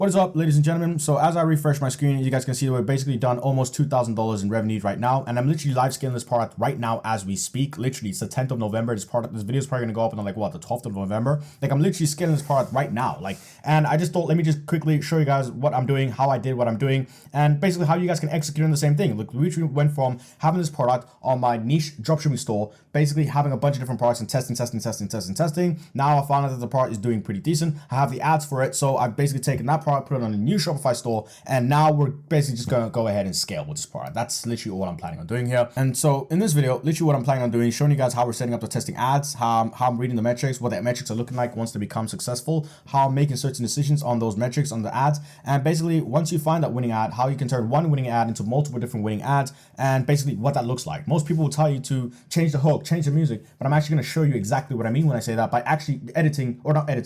What is up, ladies and gentlemen? So as I refresh my screen, you guys can see that we're basically done almost $2,000 in revenue right now, and I'm literally live scaling this product right now as we speak. Literally, it's the 10th of November. This video is probably gonna go up on the 12th of November. Like, I'm literally scaling this product right now. And I just thought, let me just quickly show you guys what I'm doing, how I did what I'm doing, and basically how you guys can execute on the same thing. Look, we literally went from having this product on my niche dropshipping store, basically having a bunch of different products and testing. Now I found out that the product is doing pretty decent. I have the ads for it, so I've basically taken that product, put it on a new Shopify store, and now we're basically just gonna go ahead and scale with this product. That's literally what I'm planning on doing here. And so in this video, literally what I'm planning on doing is showing you guys how we're setting up the testing ads, how I'm reading the metrics, what the metrics are looking like once they become successful, how I'm making certain decisions on those metrics on the ads, and basically once you find that winning ad, how you can turn one winning ad into multiple different winning ads, and basically what that looks like. Most people will tell you to change the hook, change the music, but I'm actually gonna show you exactly what I mean when I say that by actually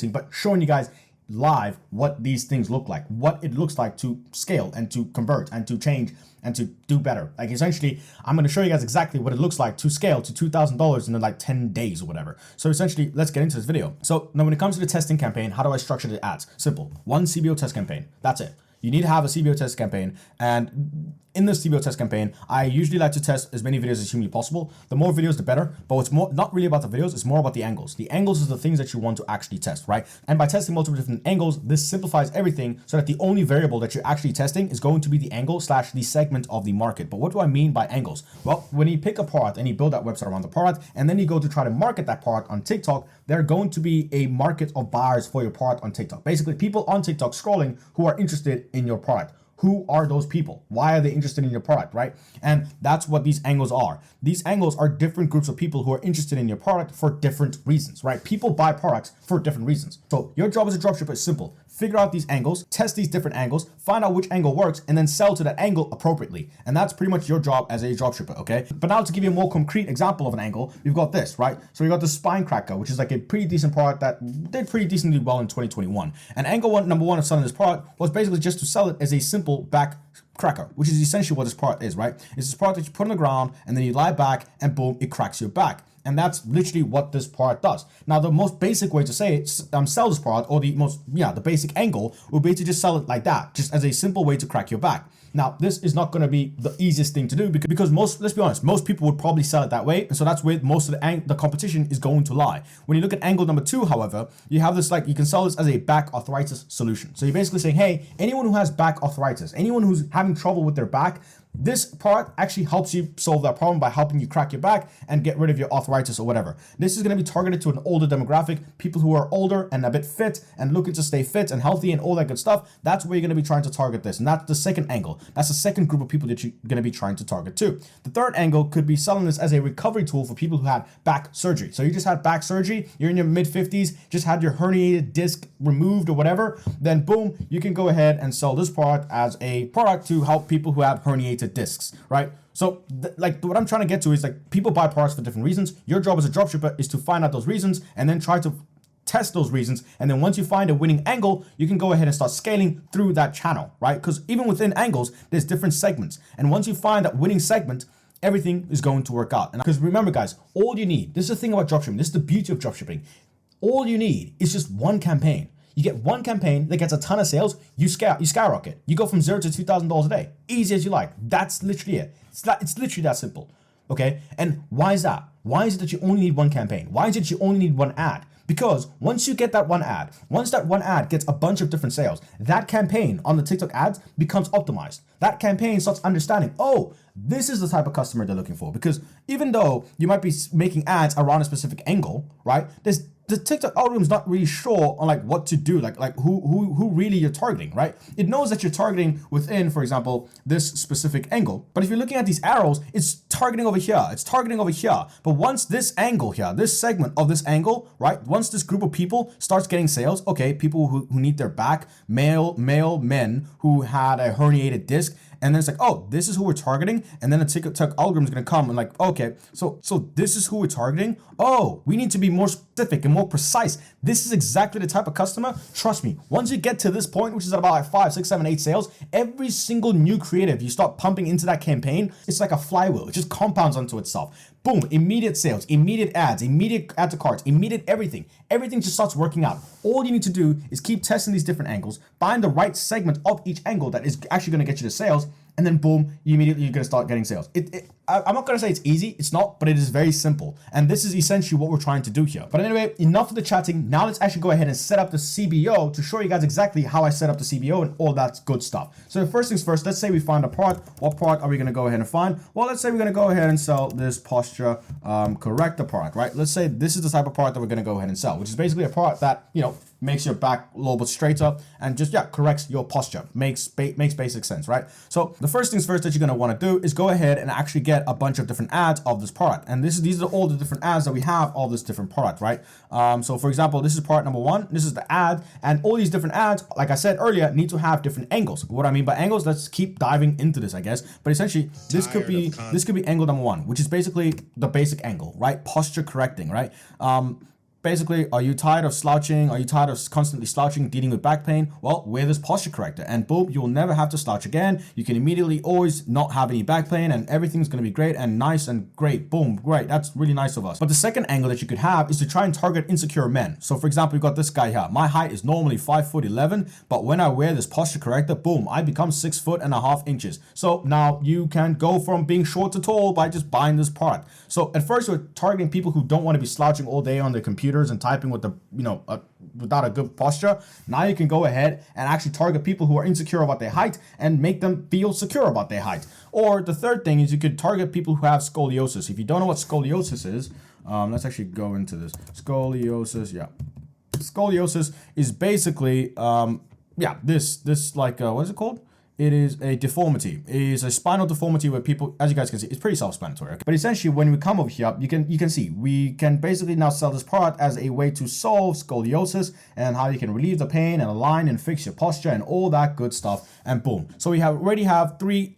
but showing you guys live what these things look like, what it looks like to scale and to convert and to change and to do better. Like, essentially, I'm going to show you guys exactly what it looks like to scale to $2,000 in like 10 days or whatever. So essentially, let's get into this video. So now when it comes to the testing campaign, how do I structure the ads? Simple. One CBO test campaign. That's it. You need to have a CBO test campaign, and in this CBO test campaign, I usually like to test as many videos as humanly possible. The more videos, the better, but it's not really about the videos, it's more about the angles. The angles is the things that you want to actually test, right? And by testing multiple different angles, this simplifies everything so that the only variable that you're actually testing is going to be the angle / the segment of the market. But what do I mean by angles? Well, when you pick a product and you build that website around the product, and then you go to try to market that product on TikTok, there are going to be a market of buyers for your product on TikTok. Basically, people on TikTok scrolling who are interested in your product. Who are those people? Why are they interested in your product, right? And that's what these angles are. These angles are different groups of people who are interested in your product for different reasons, right? People buy products for different reasons. So your job as a dropshipper is simple. Figure out these angles, test these different angles, find out which angle works, and then sell to that angle appropriately. And that's pretty much your job as a dropshipper, okay? But now to give you a more concrete example of an angle, we've got this, right? So we got the spine cracker, which is like a pretty decent product that did pretty decently well in 2021. And angle number one of selling this product was basically just to sell it as a simple back cracker, which is essentially what this product is, right? It's this product that you put on the ground and then you lie back and boom, it cracks your back. And that's literally what this product does. Now, the most basic way to say it, sell this product, or the basic angle would be to just sell it like that, just as a simple way to crack your back. Now, this is not going to be the easiest thing to do because let's be honest, most people would probably sell it that way. And so that's where most of the competition is going to lie. When you look at angle number two, however, you have this, you can sell this as a back arthritis solution. So you're basically saying, hey, anyone who has back arthritis, anyone who's having trouble with their back, this product actually helps you solve that problem by helping you crack your back and get rid of your arthritis or whatever. This is going to be targeted to an older demographic, people who are older and a bit fit and looking to stay fit and healthy and all that good stuff. That's where you're going to be trying to target this. And that's the second angle. That's the second group of people that you're going to be trying to target too. The third angle could be selling this as a recovery tool for people who had back surgery. So you just had back surgery, you're in your mid 50s, just had your herniated disc removed or whatever, then boom, you can go ahead and sell this product as a product to help people who have herniated discs, right? So what I'm trying to get to is people buy products for different reasons. Your job as a dropshipper is to find out those reasons and then try to test those reasons. And then once you find a winning angle, you can go ahead and start scaling through that channel, right? Because even within angles, there's different segments. And once you find that winning segment, everything is going to work out. And because remember, guys, all you need, this is the thing about dropshipping, this is the beauty of dropshipping. All you need is just one campaign. You get one campaign that gets a ton of sales, you skyrocket. You go from $0 to $2,000 a day. Easy as you like. That's literally it. It's literally that simple. Okay? And why is that? Why is it that you only need one campaign? Why is it you only need one ad? Because once you get that one ad, once that one ad gets a bunch of different sales, that campaign on the TikTok ads becomes optimized. That campaign starts understanding, oh, this is the type of customer they're looking for. Because even though you might be making ads around a specific angle, right? The TikTok algorithm is not really sure on what to do, who really you're targeting, right? It knows that you're targeting within, for example, this specific angle. But if you're looking at these arrows, it's targeting over here, it's targeting over here. But once this angle here, this segment of this angle, right? Once this group of people starts getting sales, okay, people who need their back, male men who had a herniated disc, and then it's oh, this is who we're targeting. And then the TikTok algorithm is going to come and okay, so this is who we're targeting. Oh, we need to be more specific and more precise. This is exactly the type of customer. Trust me, once you get to this point, which is at about 5, 6, 7, 8 sales, every single new creative you start pumping into that campaign, it's like a flywheel. It just compounds onto itself. boom, immediate sales, immediate ads, immediate add to carts, immediate everything. Everything just starts working out. All you need to do is keep testing these different angles, find the right segment of each angle that is actually going to get you to sales, and then boom, you're going to start getting sales. I'm not going to say it's easy, it's not, but it is very simple. And this is essentially what we're trying to do here. But anyway, enough of the chatting. Now let's actually go ahead and set up the CBO to show you guys exactly how I set up the CBO and all that good stuff. So first things first, let's say we find a part. What part are we going to go ahead and find? Well, let's say we're going to go ahead and sell this posture corrector part, right? Let's say this is the type of part that we're going to go ahead and sell, which is basically a part that, makes your back a little bit straighter and just, corrects your posture. Makes basic sense, right? So the first things first that you're going to want to do is go ahead and actually get a bunch of different ads of this product. And these are all the different ads that we have of this different product, right? So for example, this is part number 1. This is the ad, and all these different ads, like I said earlier, need to have different angles. What I mean by angles, let's keep diving into this, I guess. But essentially, this could be angle number 1, which is basically the basic angle, right? Posture correcting, right? Basically, are you tired of slouching? Are you tired of constantly slouching, dealing with back pain? Well, wear this posture corrector and boom, you'll never have to slouch again. You can immediately always not have any back pain and everything's going to be great and nice and great. Boom, great. That's really nice of us. But the second angle that you could have is to try and target insecure men. So for example, you got this guy here. My height is normally 5'11", but when I wear this posture corrector, boom, I become 6'1.5 inches. So now you can go from being short to tall by just buying this product. So at first we're targeting people who don't want to be slouching all day on their computer and typing with the without a good posture. Now you can go ahead and actually target people who are insecure about their height and make them feel secure about their height. Or the third thing is you could target people who have scoliosis. If you don't know what scoliosis is, let's actually go into this. Scoliosis is basically this like what is it called? It is a deformity. It is a spinal deformity where people, as you guys can see, it's pretty self-explanatory. Okay? But essentially, when we come over here, you can see we can basically now sell this product as a way to solve scoliosis and how you can relieve the pain and align and fix your posture and all that good stuff. And boom. So we already have three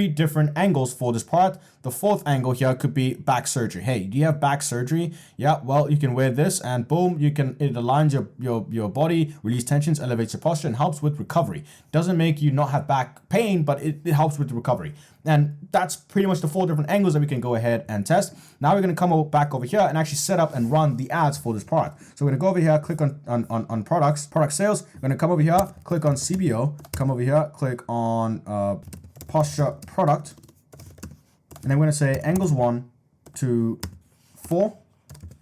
different angles for this product. The fourth angle here could be back surgery. Hey, do you have back surgery? Yeah, well, you can wear this and boom, it aligns your body, release tensions, elevates your posture, and helps with recovery. Doesn't make you not have back pain, but it helps with the recovery. And that's pretty much the 4 different angles that we can go ahead and test. Now we're going to come back over here and actually set up and run the ads for this product. So we're going to go over here, click on products, product sales. We're going to come over here, click on CBO, come over here, click on posture product. And then we're going to say angles 1 to 4,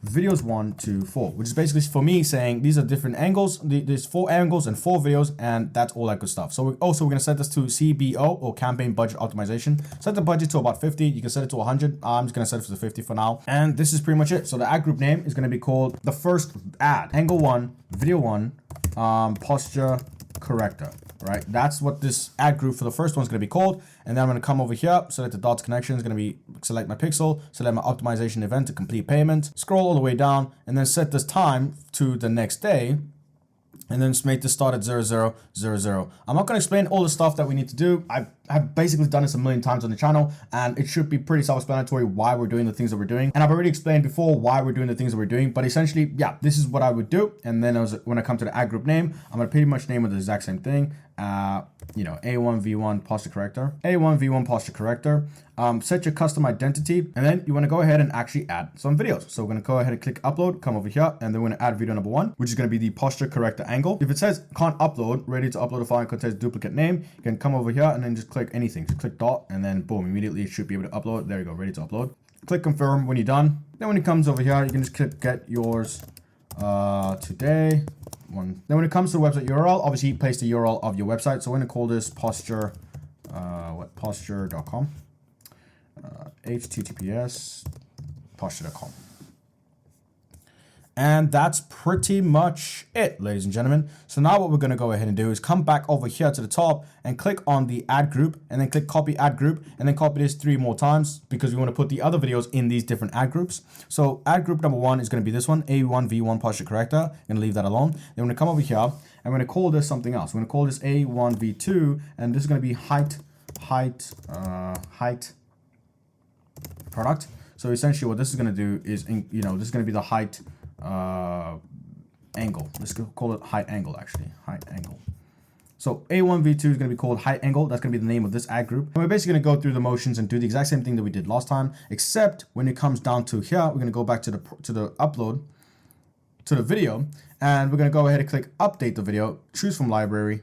videos 1 to 4, which is basically for me saying these are different angles. There's 4 angles and 4 videos, and that's all that good stuff. So we're going to set this to CBO or campaign budget optimization. Set the budget to about 50. You can set it to 100. I'm just going to set it to 50 for now. And this is pretty much it. So the ad group name is going to be called the first ad, angle 1, video 1, posture corrector. Right, that's what this ad group for the first one is going to be called. And then I'm going to come over here, select the dots connection, is going to be select my pixel, select my optimization event to complete payment, scroll all the way down, and then set this time to the next day. And then just make this start at 0000. I'm not going to explain all the stuff that we need to do. I've basically done this a million times on the channel, and it should be pretty self-explanatory why we're doing the things that we're doing. And I've already explained before why we're doing the things that we're doing, but essentially, yeah, this is what I would do. And then when I come to the ad group name, I'm going to pretty much name it the exact same thing. A1V1 posture corrector, A1V1 posture corrector. Set your custom identity, and then you want to go ahead and actually add some videos. So we're going to go ahead and click upload, come over here, and then we're going to add video number 1, which is going to be the posture corrector angle. If it says can't upload, ready to upload a file, contains duplicate name, you can come over here and then just click anything. Just click dot, and then boom, immediately it should be able to upload. There you go, ready to upload. Click confirm when you're done. Then when it comes over here, you can just click get yours today. Then when it comes to the website URL, obviously place the URL of your website. So we're going to call this posture, posture.com, https posture.com. And that's pretty much it, ladies and gentlemen. So now what we're going to go ahead and do is come back over here to the top and click on the ad group, and then click copy ad group, and then copy this 3 more times because we want to put the other videos in these different ad groups. So ad group number 1 is going to be this one, A1V1 posture corrector. I'm going to leave that alone. Then we're going to come over here and we're going to call this something else. We're going to call this A1V2, and this is going to be height product. So essentially what this is going to do is, this is going to be the height angle. Let's call it height angle, actually, height angle. So A1, V2 is going to be called height angle. That's going to be the name of this ad group. And we're basically going to go through the motions and do the exact same thing that we did last time, except when it comes down to here, we're going to go back to the upload to the video, and we're going to go ahead and click update the video, choose from library,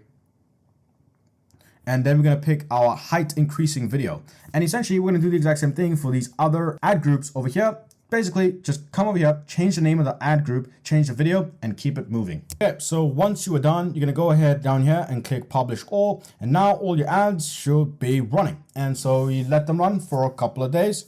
and then we're going to pick our height increasing video. And essentially we're going to do the exact same thing for these other ad groups over here. Basically, just come over here, change the name of the ad group, change the video, and keep it moving. Okay, so once you are done, you're gonna go ahead down here and click publish all, and now all your ads should be running. And so you let them run for a couple of days.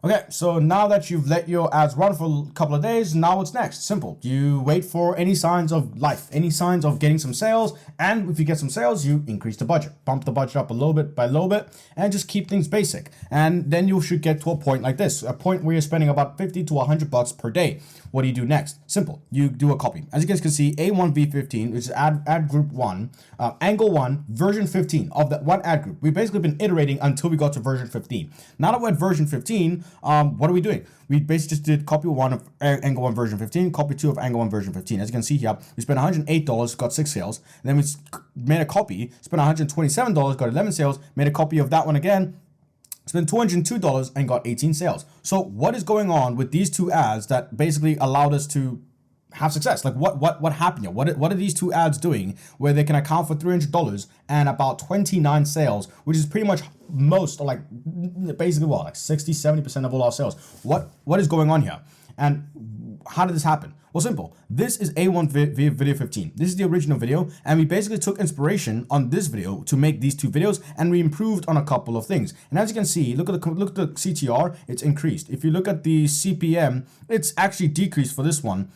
Okay, so now that you've let your ads run for a couple of days, now what's next? Simple. You wait for any signs of life, any signs of getting some sales, and if you get some sales, you increase the budget. Bump the budget up a little bit by a little bit, and just keep things basic. And then you should get to a point like this, a point where you're spending about 50 to 100 bucks per day. What do you do next? Simple. You do a copy. As you guys can see, A1V15, which is ad group 1, angle 1, version 15 of that one ad group. We've basically been iterating until we got to version 15. Now that we're at version 15, what are we doing? We basically just did copy 1 of angle 1 version 15, copy 2 of angle 1 version 15. As you can see here, we spent $108, got 6 sales. And then we made a copy, spent $127, got 11 sales, made a copy of that one again, spent $202 and got 18 sales. So what is going on with these two ads that basically allowed us to have success? Like what happened here? What are these two ads doing where they can account for $300 and about 29 sales, which is pretty much most, or like basically what, like 60-70% of all our sales? What is going on here? And how did this happen? Well, simple. This is A1 video 15. This is the original video, and we basically took inspiration on this video to make these two videos, and we improved on a couple of things. And as you can see, look at the CTR, it's increased. If you look at the CPM, it's actually decreased for this one.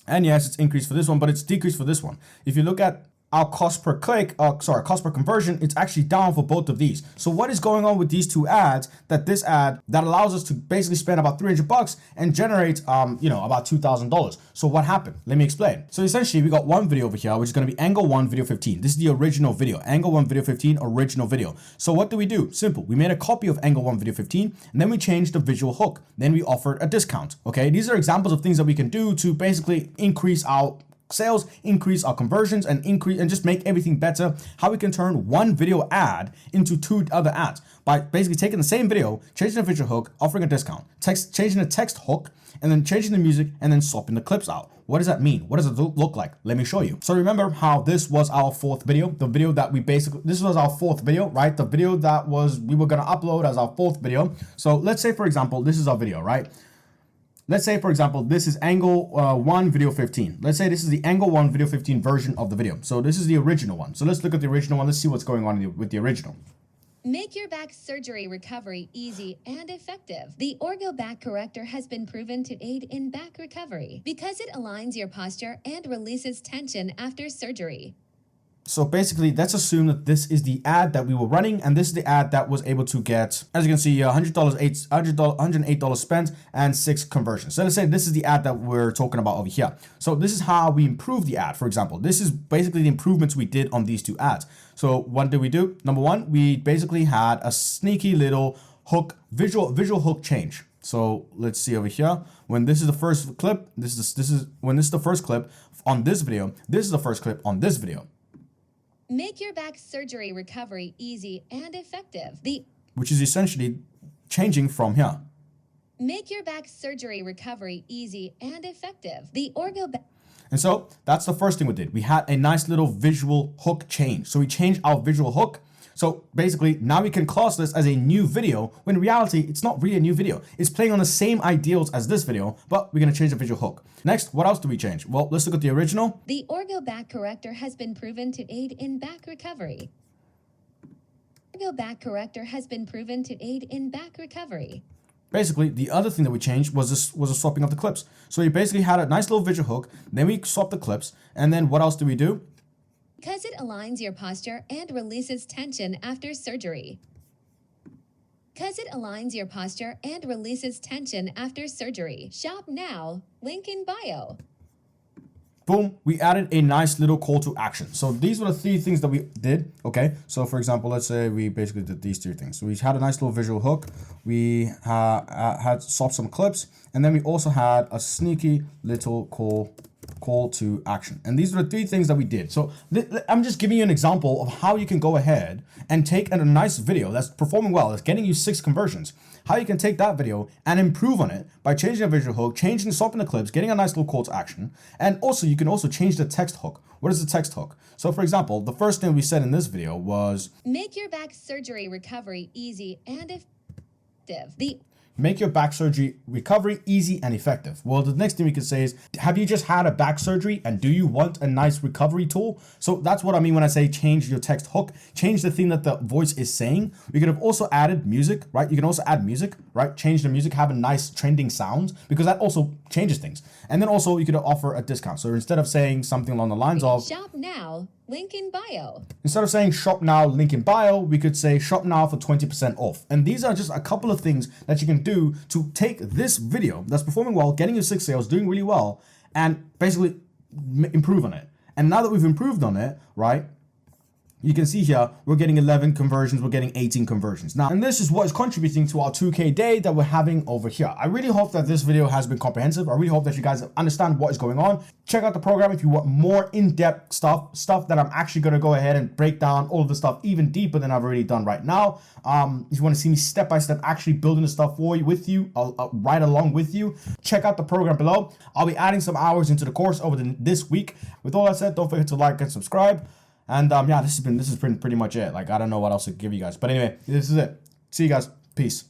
And yes, it's increased for this one, but it's decreased for this one. If you look at our cost per click, cost per conversion, it's actually down for both of these. So what is going on with these two ads that this ad that allows us to basically spend about 300 bucks and generate, about $2,000? So what happened? Let me explain. So essentially we got one video over here, which is going to be angle 1 video 15. This is the original video, angle 1 video 15, original video. So what do we do? Simple. We made a copy of angle 1 video 15, and then we changed the visual hook. Then we offered a discount. Okay. These are examples of things that we can do to basically increase our sales, increase our conversions, and just make everything better. How we can turn one video ad into two other ads by basically taking the same video, changing the visual hook, offering a discount, changing the text hook, and then changing the music, and then swapping the clips out. What does that mean? What does it look like? Let me show you. So remember how this was our fourth video, the video that this was our fourth video, right? The video that we were gonna upload as our fourth video. So let's say, for example, this is our video, right? Let's say, for example, this is angle 1 video 15. Let's say this is the angle 1 video 15 version of the video. So this is the original one. So let's look at the original one. Let's see what's going on with the original. Make your back surgery recovery easy and effective. The Orgo Back Corrector has been proven to aid in back recovery because it aligns your posture and releases tension after surgery. So basically, let's assume that this is the ad that we were running, and this is the ad that was able to get, as you can see, $108 spent and 6 conversions. So let's say this is the ad that we're talking about over here. So this is how we improve the ad, for example. This is basically the improvements we did on these two ads. So what did we do? Number one, we basically had a sneaky little hook, visual hook change. So let's see over here. When this is the first clip, when this is the first clip on this video, this is the first clip on this video. Make your back surgery recovery easy and effective. Which is essentially changing from here. Make your back surgery recovery easy and effective. The Orgo Back. And so that's the first thing we did. We had a nice little visual hook change. So we changed our visual hook. So basically, now we can class this as a new video, when in reality, it's not really a new video. It's playing on the same ideals as this video, but we're going to change the visual hook. Next, what else do we change? Well, let's look at the original. The Orgo Back Corrector has been proven to aid in back recovery. Orgo Back Corrector has been proven to aid in back recovery. Basically, the other thing that we changed was the swapping of the clips. So we basically had a nice little visual hook, then we swapped the clips, and then what else do we do? Because it aligns your posture and releases tension after surgery. Because it aligns your posture and releases tension after surgery. Shop now. Link in bio. Boom, we added a nice little call to action. So these were the 3 things that we did, okay? So for example, let's say we basically did these 3 things. So we had a nice little visual hook. We had swapped some clips. And then we also had a sneaky little call call to action. And these are the 3 things that we did. So I'm just giving you an example of how you can go ahead and take a nice video that's performing well, that's getting you 6 conversions, how you can take that video and improve on it by changing a visual hook, swapping the clips, getting a nice little call to action. And also you can also change the text hook. What is the text hook? So for example, the first thing we said in this video was make your back surgery recovery easy and effective. Make your back surgery recovery easy and effective. Well, the next thing we could say is, have you just had a back surgery and do you want a nice recovery tool? So that's what I mean when I say change your text hook, change the thing that the voice is saying. We could have also added music, right? You can also add music, right? Change the music, have a nice trending sound, because that also changes things. And then also you could offer a discount. So instead of saying something along the lines of shop now, link in bio. Instead of saying shop now, link in bio, we could say shop now for 20% off. And these are just a couple of things that you can do to take this video that's performing well, getting you 6 sales, doing really well, and basically improve on it. And now that we've improved on it, right, you can see here, we're getting 11 conversions, we're getting 18 conversions. Now, and this is what is contributing to our 2K day that we're having over here. I really hope that this video has been comprehensive. I really hope that you guys understand what is going on. Check out the program if you want more in-depth stuff that I'm actually gonna go ahead and break down all of the stuff even deeper than I've already done right now. If you wanna see me step-by-step actually building the stuff for you, with you, right along with you, check out the program below. I'll be adding some hours into the course over this week. With all that said, don't forget to like and subscribe. And yeah, this has been pretty much it. Like, I don't know what else to give you guys. But anyway, this is it. See you guys. Peace.